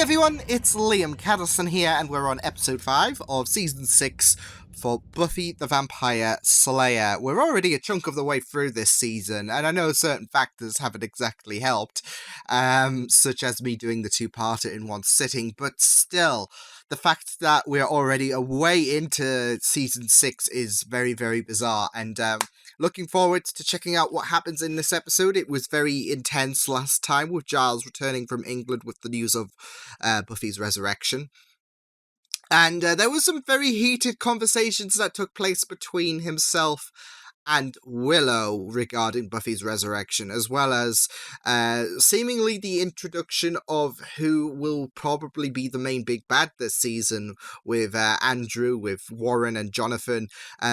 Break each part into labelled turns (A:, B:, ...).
A: everyone, it's Liam Caddison here, and we're on episode 5 of season 6 for Buffy the Vampire Slayer. We're already a chunk of the way through this season, and I know certain factors haven't exactly helped, such as me doing the two-parter in one sitting, but still, the fact that we're already a way into season 6 is very, very bizarre, and looking forward to checking out what happens in this episode. It was very intense last time with Giles returning from England with the news of Buffy's resurrection. And there was some very heated conversations that took place between himself and Willow regarding Buffy's resurrection, as well as seemingly the introduction of who will probably be the main big bad this season, with Andrew, with Warren and Jonathan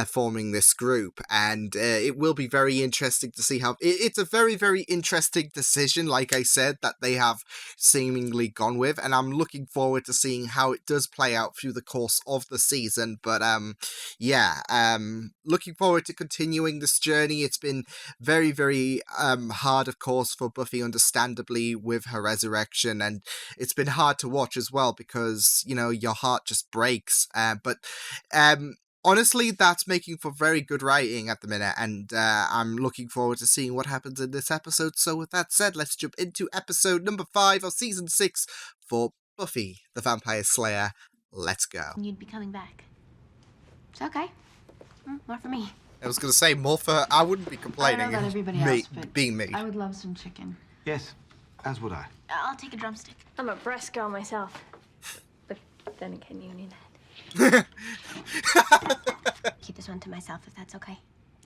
A: forming this group. And it will be very interesting to see how... It's a very, very interesting decision, like I said, that they have seemingly gone with, and I'm looking forward to seeing how it does play out through the course of the season. But looking forward to continuing this journey. It's been very, very hard, of course, for Buffy, understandably, with her resurrection, and it's been hard to watch as well because, you know, your heart just breaks. But honestly, that's making for very good writing at the minute, and I'm looking forward to seeing what happens in this episode. So with that said, let's jump into episode number 5 of season 6 for Buffy the Vampire Slayer. Let's go.
B: You'd be coming back. It's okay. More for me.
A: I was going to say more for... I wouldn't be complaining.
C: I don't know about everybody else, but
A: being me.
C: I would love some chicken.
D: Yes, as would I.
B: I'll take a drumstick.
E: I'm a breast girl myself. But then again, you need that.
B: Keep this one to myself if that's okay.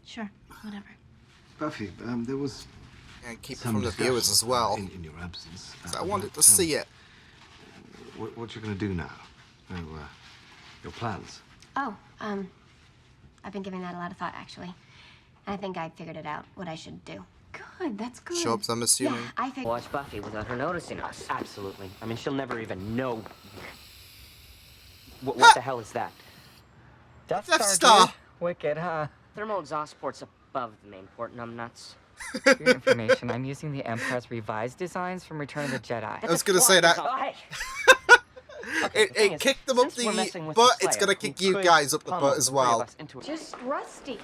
B: Sure, whatever.
D: Buffy, there was...
A: And keep it
D: some
A: from the viewers as well.
D: In your absence.
A: I wanted to see it.
D: What you going to do now? Your plans?
B: Oh, I've been giving that a lot of thought, actually. I think I figured it out, what I should do.
C: Good, that's good.
A: Shops, I'm assuming.
B: Yeah, I figured...
F: Watch Buffy without her noticing us. Absolutely. I mean, she'll never even know. What the hell is that?
A: Death Star.
F: Dude. Wicked, huh? Thermal exhaust port's above the main port, numbnuts. For your information, I'm using the Empire's revised designs from Return of the Jedi.
A: I was going to say that.
F: Oh, hey.
A: It kicked them up the butt, it's going to kick you guys up the butt as well.
E: Just rusty.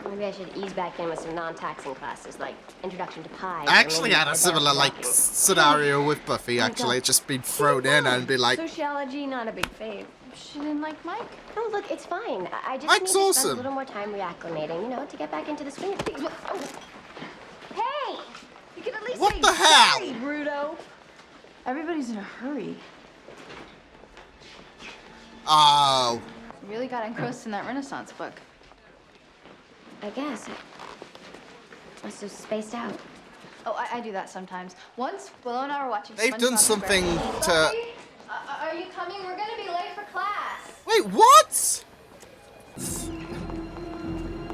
B: Maybe I should ease back in with some non-taxing classes, like Introduction to Pie.
A: I actually had a similar, scenario with Buffy, actually. It's just been thrown in and be like...
E: Sociology, not a big fave.
C: She didn't like Mike?
B: Oh, look, it's fine. I just
A: Mike's
B: need to
A: awesome.
B: spend a little more time reacclimating, you know, to get back into the swing of things. Oh. Hey!
E: You could at least
A: What
E: say
A: the hell?
E: "Hey, Bruto."
C: Everybody's in a hurry.
A: Oh.
C: You really got engrossed in that Renaissance book.
B: I guess. Must have spaced out.
C: Oh, I do that sometimes. Once, Willow and I were watching
A: They've done
C: SpongeBob
A: something
C: SquarePants.
A: to...
C: Are you coming? We're gonna be late for class.
A: Wait, what?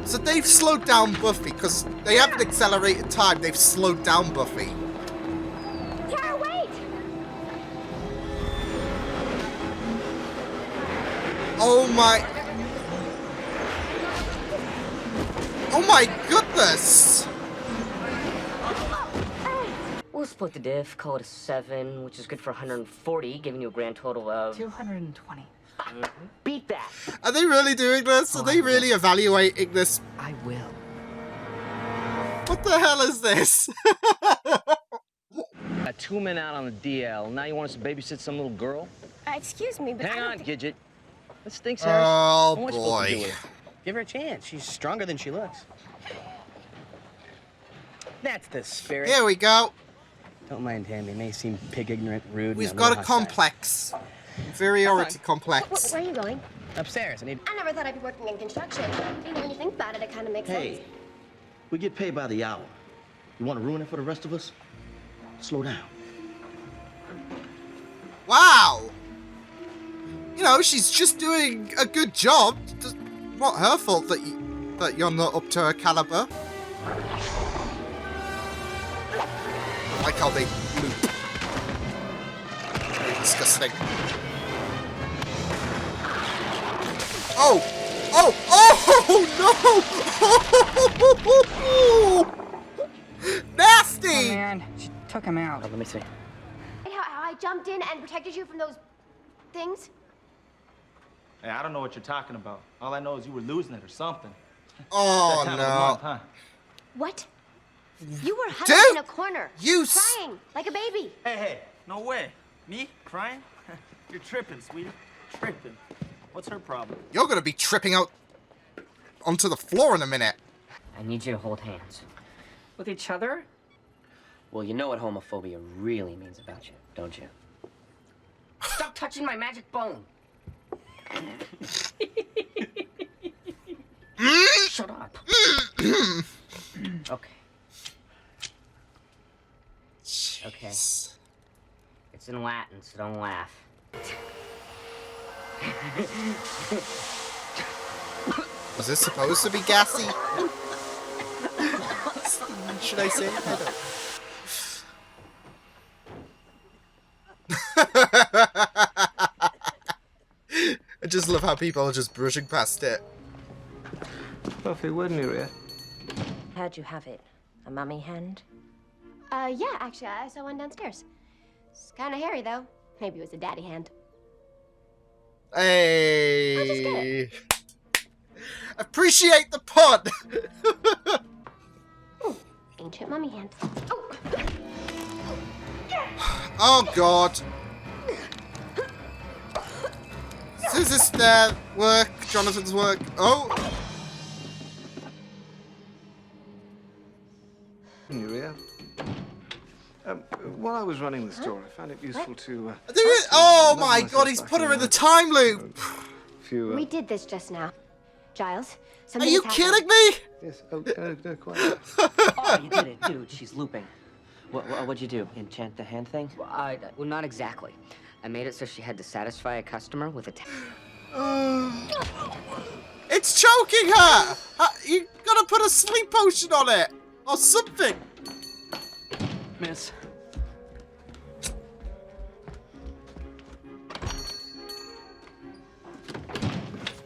A: So they've slowed down Buffy, because they haven't accelerated time, they've slowed down Buffy.
B: Tara, wait!
A: Oh my goodness!
F: We'll split the diff, call it a 7, which is good for 140, giving you a grand total of...
C: 220.
F: Beat that!
A: Are they really doing this? Are they really evaluating this?
F: I will.
A: What the hell is this?
G: Got 2 men out on the DL. Now you want us to babysit some little girl?
E: Excuse me, but
G: Hang
E: I don't
G: on,
E: think...
G: Gidget. That stinks, Harris.
A: Oh,
G: What am I supposed to do
A: boy.
G: with her? Give her a chance. She's stronger than she looks. That's the spirit.
A: Here we go.
G: Don't mind him. He may seem pig ignorant, rude.
A: We've
G: and
A: got a
G: hostile.
A: complex. Inferiority complex.
B: Where are you going?
G: Upstairs. I need...
B: I never thought I'd be working in construction. You know, when you think about it, it kind of makes sense.
H: Hey, we get paid by the hour. You want to ruin it for the rest of us? Slow down.
A: Wow! You know, she's just doing a good job. It's not her fault that you're not up to her caliber. I like how they loop. Very disgusting. Oh! Oh! Oh! No! Nasty!
F: Oh, man. She took him out.
G: Let me see.
B: How I jumped in and protected you from those things?
I: Hey, I don't know what you're talking about. All I know is you were losing it or something.
A: Oh,
I: That time of the
A: no.
I: month, huh?
B: What? You were huddled in a corner,
A: You
B: crying like a baby.
I: Hey, no way. Me? Crying? You're tripping, sweetie. Tripping. What's her problem?
A: You're gonna be tripping out onto the floor in a minute.
F: I need you to hold hands.
J: With each other? Well, you know what homophobia really means about you, don't you?
F: Stop touching my magic bone! Shut up. Okay. Okay. It's in Latin, so don't laugh.
A: Was this supposed to be gassy? Should I say? I don't. I just love how people are just brushing past it.
D: Buffy, where did you read?
K: How'd you have it? A mummy hand?
B: Yeah, actually, I saw one downstairs. It's kind of hairy, though. Maybe it was a daddy hand.
A: Hey.
B: I'll just get it.
A: Appreciate the pun.
B: Ooh, ancient mummy hand. Oh!
A: Oh God. Is this their work? Jonathan's work? Oh.
D: Nuria. While I was running the store, I found it useful to.
A: Oh my God! He's put her in the time loop.
B: We did this just now. Giles,
A: Are
B: something
A: you
B: has happened.
A: kidding me?
D: Yes. Oh, no, quite.
J: Oh, you did it, dude. She's looping. What'd you do? Enchant the hand thing?
F: Well, not exactly. I made it so she had to satisfy a customer with a
A: It's choking her. You gotta put a sleep potion on it or something.
J: Miss.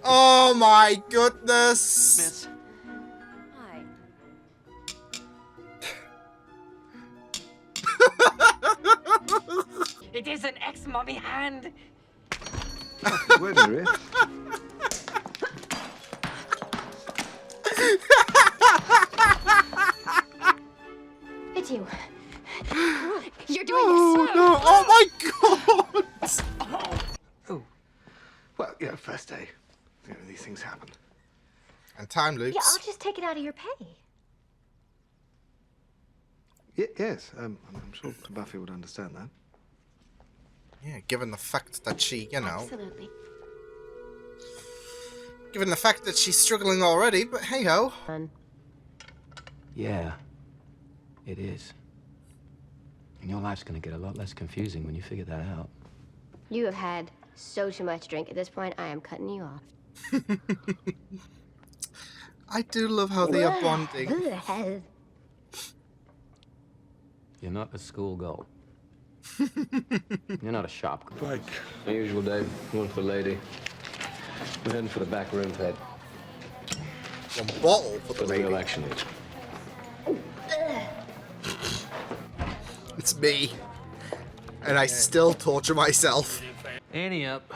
A: Oh my goodness.
J: Miss.
K: Hi.
F: It is an ex-mummy hand!
D: Where did you read?
B: It's you. You're doing
A: Oh
B: this.
A: no! Oh my God!
D: Oh. Well, yeah, first day. You know, these things happen.
A: And time
B: Yeah,
A: loops.
B: I'll just take it out of your pay.
D: Yes, I'm sure Buffy would understand that.
A: Yeah, given the fact that she, you know,
B: Absolutely.
A: given the fact that she's struggling already. But hey ho.
L: Yeah, it is. And your life's gonna get a lot less confusing when you figure that out.
B: You have had so too much drink at this point. I am cutting you off.
A: I do love how they are bonding.
L: You're not a schoolgirl. You're not a shop girl.
D: Like my usual day, one for the lady. We're heading for the back room, Ted.
A: One bottle for the
D: For the
A: lady.
D: real action.
A: It's me. And I still torture myself.
L: Annie up.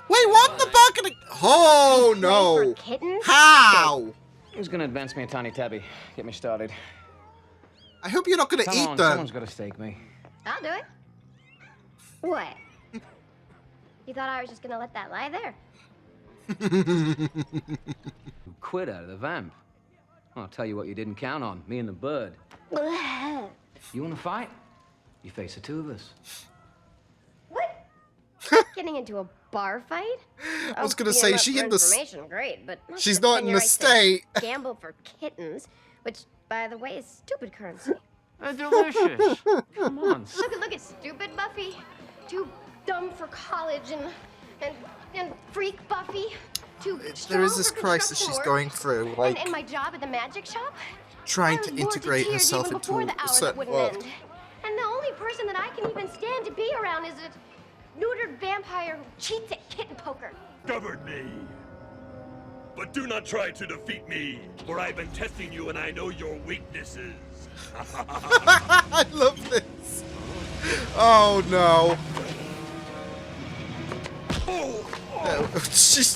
A: Wait, what? The balcony? Oh no!
B: For kittens?
A: How?
L: Who's gonna advance me a tiny tabby? Get me started.
A: I hope you're not gonna
L: Come
A: eat
L: on,
A: them.
L: someone's gotta stake me.
B: I'll do it. What? You thought I was just gonna let that lie there?
L: You quit out of the vamp. I'll tell you what you didn't count on. Me and the bird. You wanna fight? You face the two of us.
B: What? Getting into a bar fight?
A: I was gonna say, she in the
B: information, great, but not
A: she's
B: to
A: not
B: defend
A: in
B: your
A: the
B: rights to
A: state.
B: Gamble for kittens, which, by the way, is stupid currency.
L: Delicious. Come on.
B: Look at stupid Buffy. Too dumb for college and freak Buffy. Too
A: There
B: strong
A: is this
B: for
A: crisis
B: construction
A: she's
B: work.
A: going through, like
B: And my job at the magic shop?
A: trying
B: I
A: to
B: was bored
A: integrate
B: tears
A: herself
B: even
A: into
B: before the
A: a
B: hour
A: certain
B: that wouldn't
A: world.
B: end. And the only person that I can even stand to be around is a neutered vampire who cheats at kitten poker.
M: Discovered me. but do not try to defeat me, for I've been testing you and I know your weaknesses.
A: I love this. Oh no. She's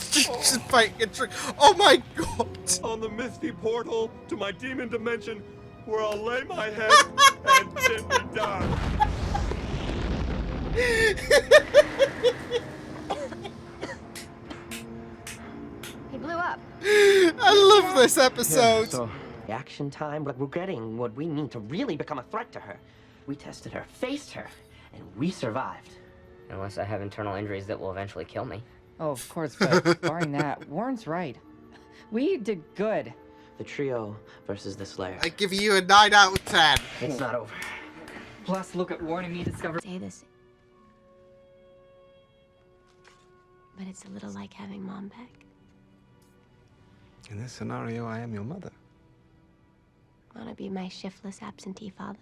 A: fighting a trick. Oh my god.
M: On the misty portal to my demon dimension, where I'll lay my head and gently die.
B: He blew up.
A: I love this episode.
J: So, action time, but we're getting what we need to really become a threat to her. We tested her, faced her, and we survived.
F: Unless I have internal injuries that will eventually kill me. Oh, of course, but barring that, Warren's right. We did good.
J: The trio versus the Slayer.
A: I give you a 9 out of 10.
J: It's not over.
F: Plus, look at Warren and me discover.
B: Say this. But it's a little like having Mom back.
D: In this scenario, I am your mother.
B: Wanna be my shiftless absentee father?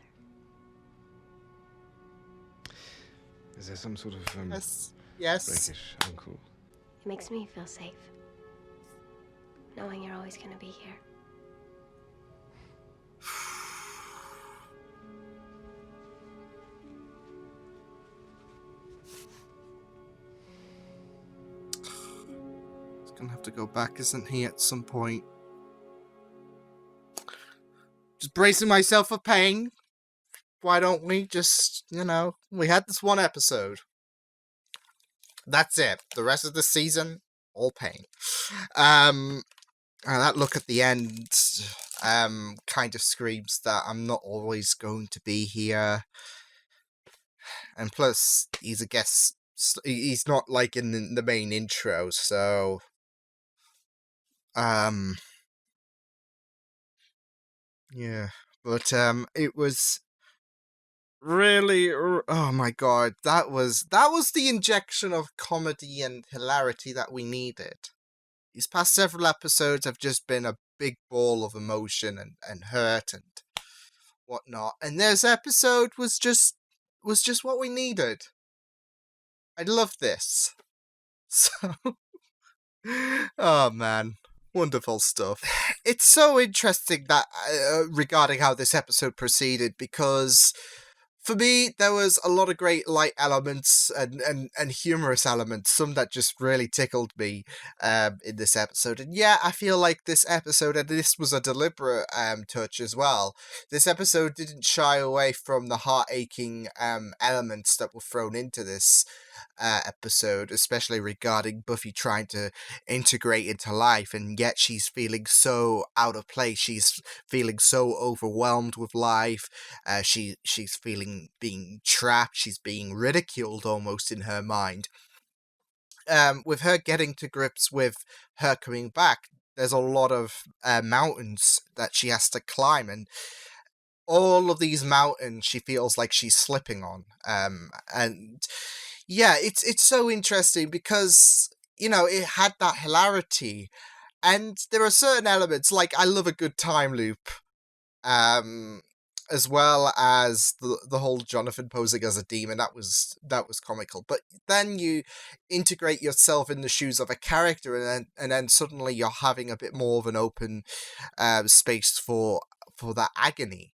D: Is there some sort of
A: Yes.
D: British uncle?
B: It makes me feel safe. Knowing you're always gonna be here.
A: He's gonna have to go back, isn't he, at some point? Just bracing myself for pain. Why don't we just, we had this one episode. That's it. The rest of the season, all pain. That look at the end kind of screams that I'm not always going to be here. And plus, he's a guest. He's not like in the main intro, so yeah. But it was really, oh my god, that was the injection of comedy and hilarity that we needed. These past several episodes have just been a big ball of emotion and hurt and whatnot, and this episode was just what we needed. I love this. So, oh man, wonderful stuff. It's so interesting that regarding how this episode proceeded, because for me, there was a lot of great light elements and humorous elements, some that just really tickled me in this episode. And yeah, I feel like this episode, and this was a deliberate touch as well, this episode didn't shy away from the heart-aching elements that were thrown into this episode, especially regarding Buffy trying to integrate into life, and yet she's feeling so out of place. She's feeling so overwhelmed with life. She's feeling being trapped. She's being ridiculed almost in her mind. With her getting to grips with her coming back, there's a lot of mountains that she has to climb, and all of these mountains she feels like she's slipping on. And yeah, it's so interesting because, it had that hilarity, and there are certain elements, like I love a good time loop, as well as the whole Jonathan posing as a demon. That was comical. But then you integrate yourself in the shoes of a character, and then suddenly you're having a bit more of an open space for that agony.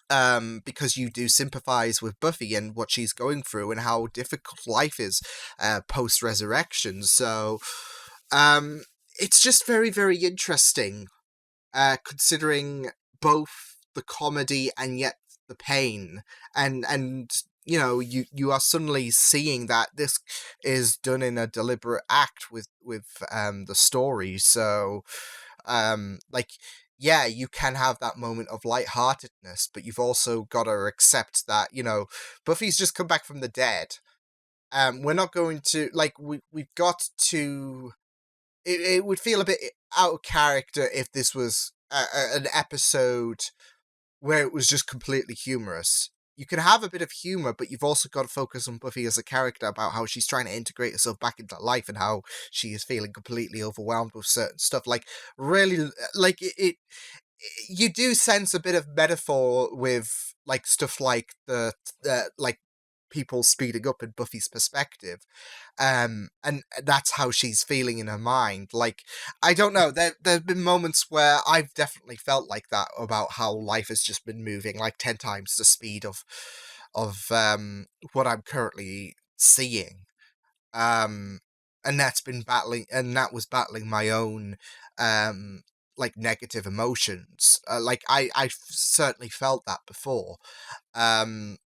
A: Because you do sympathize with Buffy and what she's going through and how difficult life is post-resurrection. So it's just very, very interesting, considering both the comedy and yet the pain. And you are suddenly seeing that this is done in a deliberate act with the story. So yeah, you can have that moment of lightheartedness, but you've also got to accept that, Buffy's just come back from the dead. We're not going to, we've got to, it would feel a bit out of character if this was an episode where it was just completely humorous. You can have a bit of humor, but you've also got to focus on Buffy as a character, about how she's trying to integrate herself back into life and how she is feeling completely overwhelmed with certain stuff. Really, you do sense a bit of metaphor with, stuff like the people speeding up in Buffy's perspective. And that's how she's feeling in her mind. Like, I don't know, there've been moments where I've definitely felt like that about how life has just been moving like 10 times the speed of what I'm currently seeing. Um and that was battling my own like negative emotions. Like I certainly felt that before. Um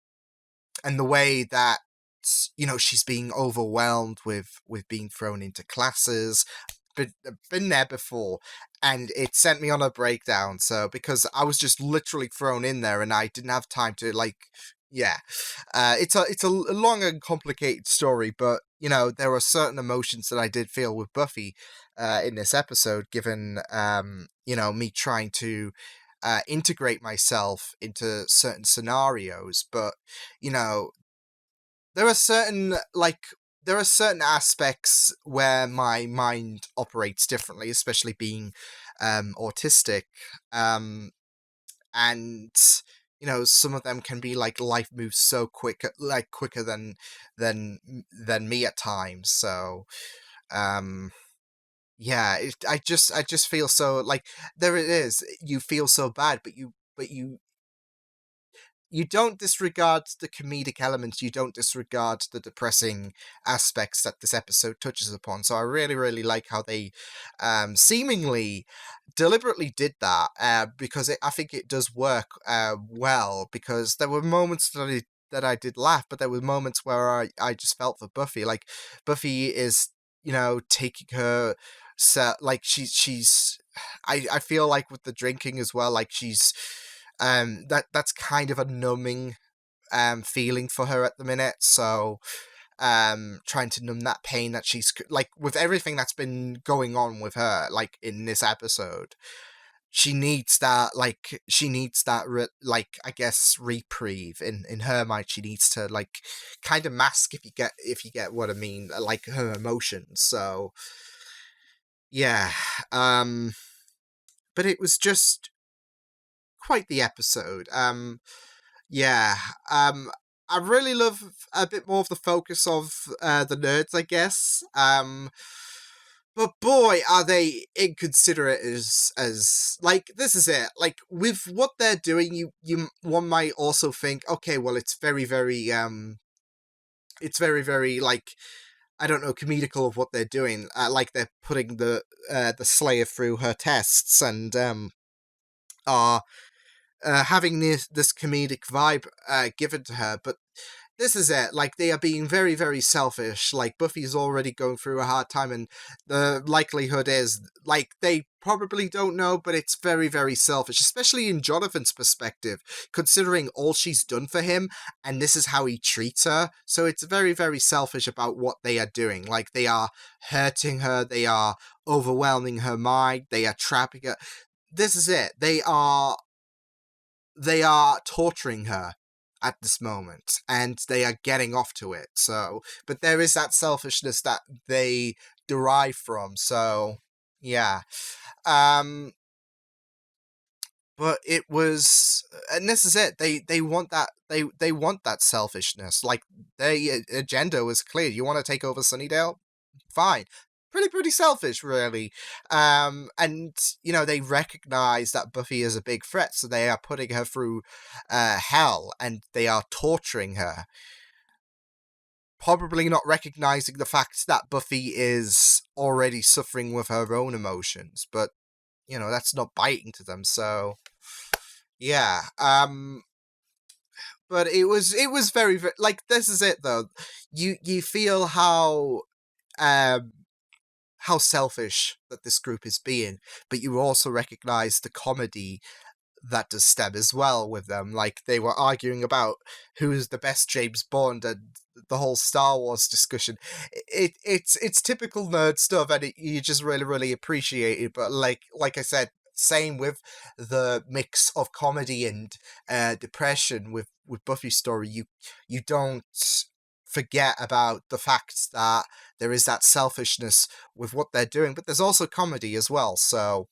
A: and the way that, she's being overwhelmed with being thrown into classes, been there before, and it sent me on a breakdown. So because I was just literally thrown in there and I didn't have time to, like, yeah, it's a long and complicated story, but there were certain emotions that I did feel with Buffy in this episode, given me trying to integrate myself into certain scenarios. But you know there are certain aspects where my mind operates differently, especially being autistic. And some of them can be like life moves so quick, like quicker than me at times. So um yeah, I just feel so like, there it is, you feel so bad, but you don't disregard the comedic elements, you don't disregard the depressing aspects that this episode touches upon. So I really, really like how they seemingly deliberately did that, because I think it does work well, because there were moments that I did laugh, but there were moments where I just felt for Buffy. Like, Buffy is, taking her, like, she's I feel like with the drinking as well, like she's that's kind of a numbing feeling for her at the minute. So trying to numb that pain that she's, like, with everything that's been going on with her, like in this episode, she needs that, like, like, I guess, reprieve in her mind. She needs to, like, kind of mask, if you get what I mean, like, her emotions. So yeah, but it was just quite the episode. Yeah. I really love a bit more of the focus of the nerds, I guess. But boy, are they inconsiderate as like, this is it. Like, with what they're doing, one might also think, okay, well, it's very, very like, I don't know, comedical of what they're doing. Like, they're putting the Slayer through her tests, and are having this comedic vibe given to her. But this is it. Like, they are being very, very selfish. Like, Buffy's already going through a hard time, and the likelihood is, like, they probably don't know, but it's very, very selfish, especially in Jonathan's perspective, considering all she's done for him, and this is how he treats her. So it's very, very selfish about what they are doing. Like, they are hurting her, they are overwhelming her mind, they are trapping her. This is it. They are torturing her at this moment, and they are getting off to it. So, but there is that selfishness that they derive from. So, yeah. But it was, and this is it. They want that. They want that selfishness. Like, their agenda was clear. You want to take over Sunnydale? Fine. Pretty selfish, really. And they recognize that Buffy is a big threat, so they are putting her through hell, and they are torturing her, probably not recognizing the fact that Buffy is already suffering with her own emotions. But that's not biting to them. So yeah. But it was very, very, like, this is it though. You feel how selfish that this group is being, but you also recognize the comedy that does stem as well with them. Like, they were arguing about who's the best James Bond, and the whole Star Wars discussion. It's typical nerd stuff, and you just really, really appreciate it. But like I said, same with the mix of comedy and depression with Buffy's story. You don't forget about the fact that there is that selfishness with what they're doing, but there's also comedy as well. So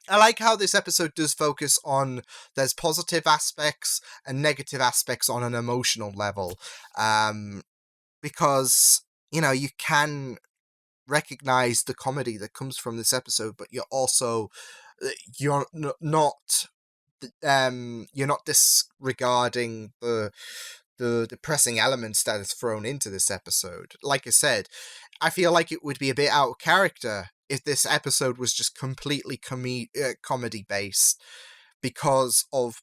A: I like how this episode does focus on there's positive aspects and negative aspects on an emotional level, because you can recognize the comedy that comes from this episode, but you're not disregarding the depressing elements that is thrown into this episode. Like I said, I feel like it would be a bit out of character if this episode was just completely comedy based, because of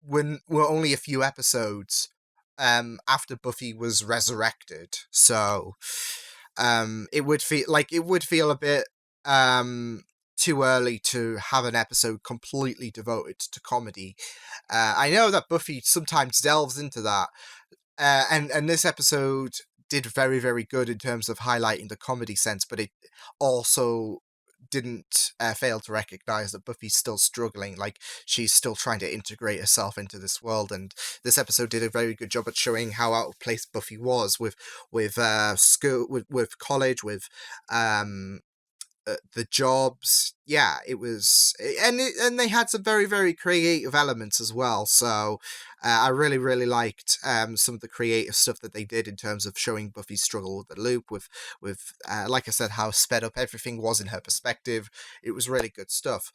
A: when we're only a few episodes after Buffy was resurrected. So it would feel a bit too early to have an episode completely devoted to comedy. I know that Buffy sometimes delves into that, and this episode did very, very good in terms of highlighting the comedy sense, but it also didn't fail to recognize that Buffy's still struggling, like she's still trying to integrate herself into this world, and this episode did a very good job at showing how out of place Buffy was with school, with college, with the jobs. Yeah, it was, and they had some very, very creative elements as well. So I really, really liked some of the creative stuff that they did in terms of showing Buffy's struggle with the loop, with like I said, how sped up everything was in her perspective. It was really good stuff.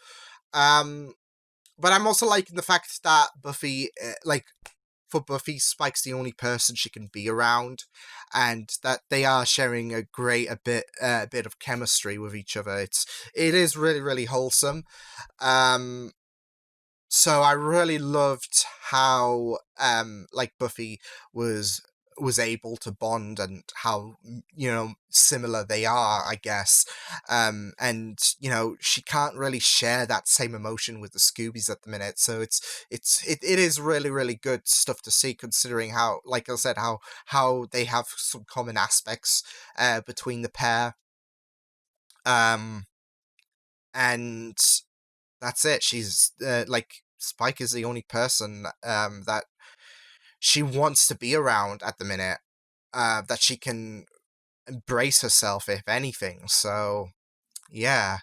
A: But I'm also liking the fact that Buffy, for Buffy, Spike's the only person she can be around, and that they are sharing a bit of chemistry with each other. It is really, really wholesome. So I really loved how Buffy was able to bond, and how similar they are, I guess. And she can't really share that same emotion with the Scoobies at the minute, so it is really, really good stuff to see, considering how, like I said, how they have some common aspects between the pair. And that's it. She's Spike is the only person that she wants to be around at the minute, that she can embrace herself, if anything. So yeah.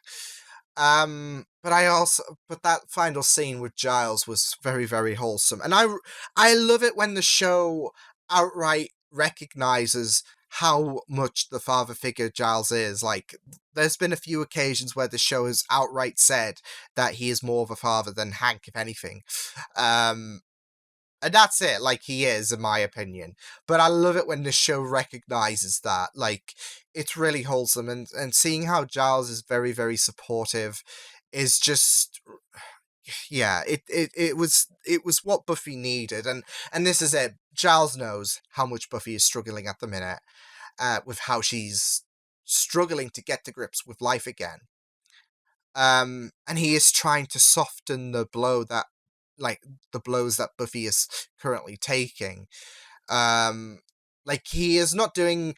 A: But that final scene with Giles was very, very wholesome, and I love it when the show outright recognizes how much the father figure Giles is. Like, there's been a few occasions where the show has outright said that he is more of a father than Hank, if anything. And that's it, like, he is, in my opinion. But I love it when the show recognizes that. Like, it's really wholesome, and seeing how Giles is very, very supportive is just, yeah, it was what Buffy needed, and this is it. Giles knows how much Buffy is struggling at the minute, with how she's struggling to get to grips with life again. And he is trying to soften the blows that Buffy is currently taking. He is not doing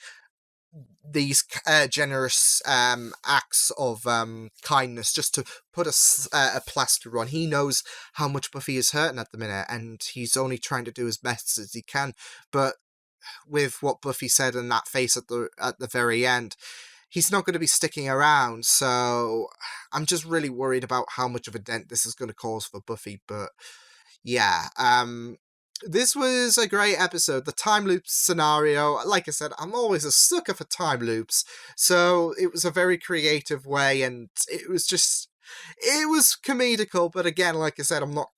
A: these generous acts of kindness just to put a plaster on. He knows how much Buffy is hurting at the minute, and he's only trying to do as best as he can. But with what Buffy said in that face at the very end, he's not going to be sticking around. So I'm just really worried about how much of a dent this is going to cause for Buffy. But yeah, this was a great episode. The time loop scenario, like I said, I'm always a sucker for time loops, so it was a very creative way, and it was comedical, but again, like I said, I'm not,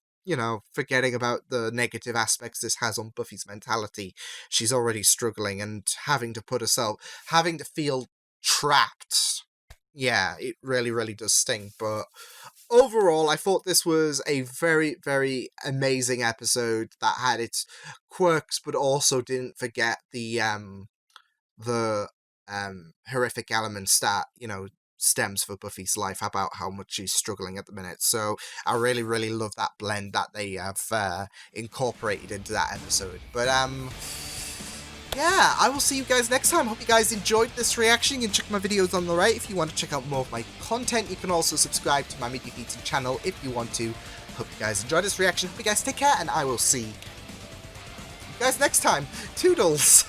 A: forgetting about the negative aspects this has on Buffy's mentality. She's already struggling and having to feel trapped. Yeah, it really, really does sting, but overall, I thought this was a very, very amazing episode that had its quirks, but also didn't forget the horrific elements that, stems for Buffy's life, about how much she's struggling at the minute. So I really, really love that blend that they have incorporated into that episode. But yeah, I will see you guys next time. Hope you guys enjoyed this reaction. You can check my videos on the right if you want to check out more of my content. You can also subscribe to my Media Eating channel if you want to. Hope you guys enjoyed this reaction. Hope you guys take care, and I will see you guys next time. Toodles!